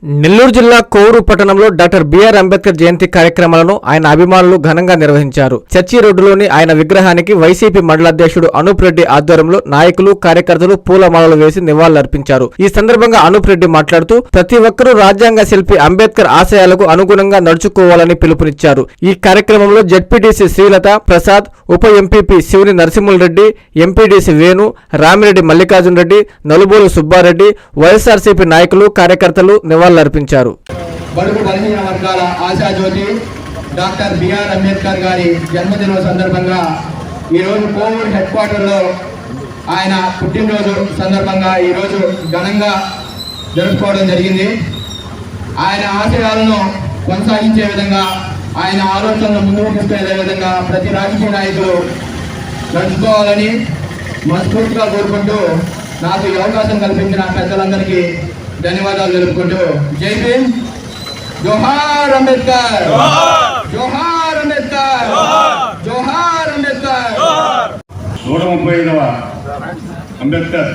నెల్లూరు జిల్లా కోవూరు పట్టణంలో doctor BR Ambedkar జయంతి కార్యక్రమాలను ఆయన అభిమానులు ఘనంగా నిర్వహించారు. చర్చి రోడ్డులోని ఆయన విగ్రహానికి వైసీపీ మండల అధ్యక్షుడు అనూప్ రెడ్డి ఆధ్వర్యంలో నాయకులు, కార్యకర్తలు పూలమాలలు వేసి నివాళులర్పించారు. ఈ సందర్భంగా అనూప్ రెడ్డి మాట్లాడుతూ ప్రతి ఒక్కరూ రాజ్యాంగ శిల్పి అంబేద్కర్ ఆశయాలకు అనుగుణంగా నడుచుకోవాలని పిలుపునిచ్చారు. ఈ కార్యక్రమంలో జెడ్పీటీసీ శ్రీలత ప్రసాద్, ఉప ఎంపీపీ శివుని నరసింహుల్ రెడ్డి, ఎంపీడీసీ వేణు, రామిరెడ్డి మల్లికార్జున్ రెడ్డి, నలుబోలు సుబ్బారెడ్డి, వైఎస్ఆర్సీపీ నాయకులు, కార్యకర్తలు నివాళులర్పించారు. బడుగు బలహీన వర్గాల ఆశాజ్యోతి డాక్టర్ బిఆర్ అంబేద్కర్ గారి జన్మదినం సందర్భంగా ఈరోజు కోవూరు హెడ్ క్వార్టర్లో ఆయన పుట్టినరోజు సందర్భంగా ఈరోజు ఘనంగా జరుపుకోవడం జరిగింది. ఆయన ఆశయాలను కొనసాగించే విధంగా, ఆయన ఆలోచనలు ముందుకు తీసుకెళ్లే విధంగా ప్రతి రాజకీయ నాయకులు నడుచుకోవాలని మనస్ఫూర్తిగా కోరుకుంటూ నాకు ఈ అవకాశం కల్పించిన పెద్దలందరికీ ధన్యవాదాలు తెలుపుకుంటూ జై భీమ్, జోహార్ అంబేద్కర్, జోహార్ అంబేద్కర్, జోహార్ అంబేద్కర్. 135వ అంబేద్కర్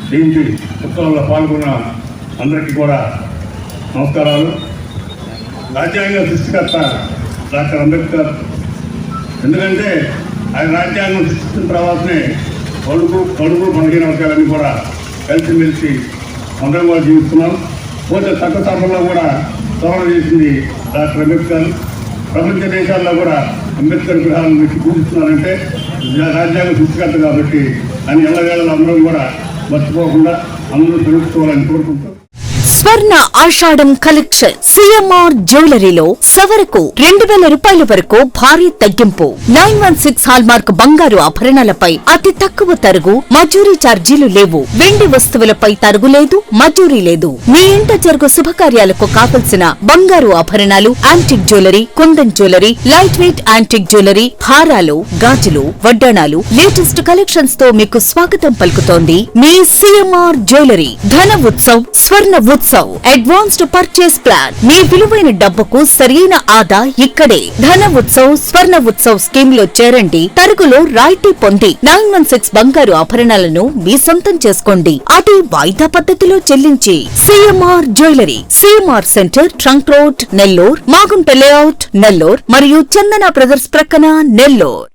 జయంతి ఉత్సవంలో పాల్గొన్న అందరికీ కూడా నమస్కారాలు. రాజ్యాంగ సృష్టికర్త డాక్టర్ అంబేద్కర్, ఎందుకంటే ఆయన రాజ్యాంగం సృష్టించిన తర్వాతనే కడుగు బలహీన వర్గాలన్నీ కూడా కలిసిమెలిసి అందరం కూడా జీవిస్తున్నాం. పోతే చట్టసభల్లో కూడా సవరణ చేసింది డాక్టర్ అంబేద్కర్. ప్రపంచ దేశాల్లో కూడా అంబేద్కర్ విగ్రహాలను పెట్టి పూజిస్తున్నారంటే రాజ్యాంగ సృష్టికర్త కాబట్టి అని ఎల్లవేళలో అందరం కూడా మర్చిపోకుండా అందరూ తెలుసుకోవాలని కోరుకుంటాం. స్వర్ణ ఆషాఢం కలెక్షన్ సిఎంఆర్ జ్యువెలరీలో సవరకు 2000 రూపాయల వరకు భారీ తగ్గింపు. 916 హాల్మార్క్ బంగారు ఆభరణాలపై అతి తక్కువ తరుగు, మజూరీ ఛార్జీలు లేవు. వెండి వస్తువులపై తరుగు లేదు, మజూరీ లేదు. మీ ఇంట జరుగు శుభకార్యాలకు కావలసిన బంగారు ఆభరణాలు, antique jewellery, kundan jewellery, light weight antique jewellery, హారాలు, గాజులు, వడ్డాణాలు, లేటెస్ట్ కలెక్షన్స్ తో మీకు స్వాగతం పలుకుతోంది మీ సిఎంఆర్ జ్యువెలరీ. ధన ఉత్సవ్, స్వర్ణ ఉత్సవ్, అడ్వాన్స్డ్ పర్చేస్ ప్లాన్. మీ విలువైన డబ్బుకు సరైన ఆదా ఇక్కడే. ధన ఉత్సవ్, స్వర్ణ ఉత్సవ్ స్కీమ్ లో చేరండి. తరుగులో రాయితీ పొంది 916 బంగారు ఆభరణాలను మీ సొంతం చేసుకోండి. అది వాయిదా పద్ధతిలో చెల్లించి. CMR jewellery, CMR centre, trunk road, Nellore, Magunta layout, Nellore మరియు చందన బ్రదర్స్ ప్రక్కన, నెల్లూర్.